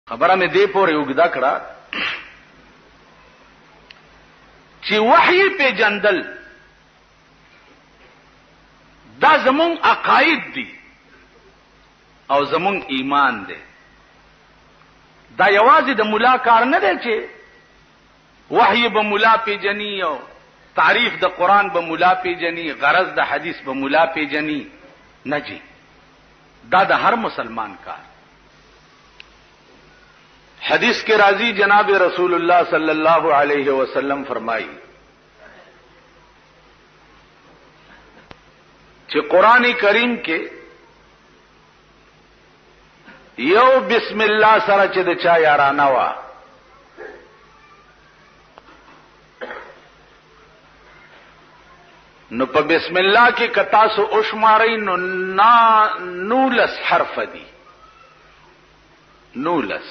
خبره مې دې پورې وګدا کړه چې وحی په جندل دا زمون عقاید دي او زمون ایمان دی. دا یوازې د مولا کار نه دی چې وحی به مولا پیجنی او تعریف د قرآن به مولا پیجنی، غرض د حدیث به مولا پیجنی، نه جی، دا د هر مسلمان کار. حدیث کے راضی جناب رسول اللہ صلی اللہ علیہ وسلم فرمائی کہ قرآن کریم کے یو بسم اللہ سره چې د چا یارانه وا نو په بسم الله کې کتا سو اوشماري نو نولس حرف دي، نولس.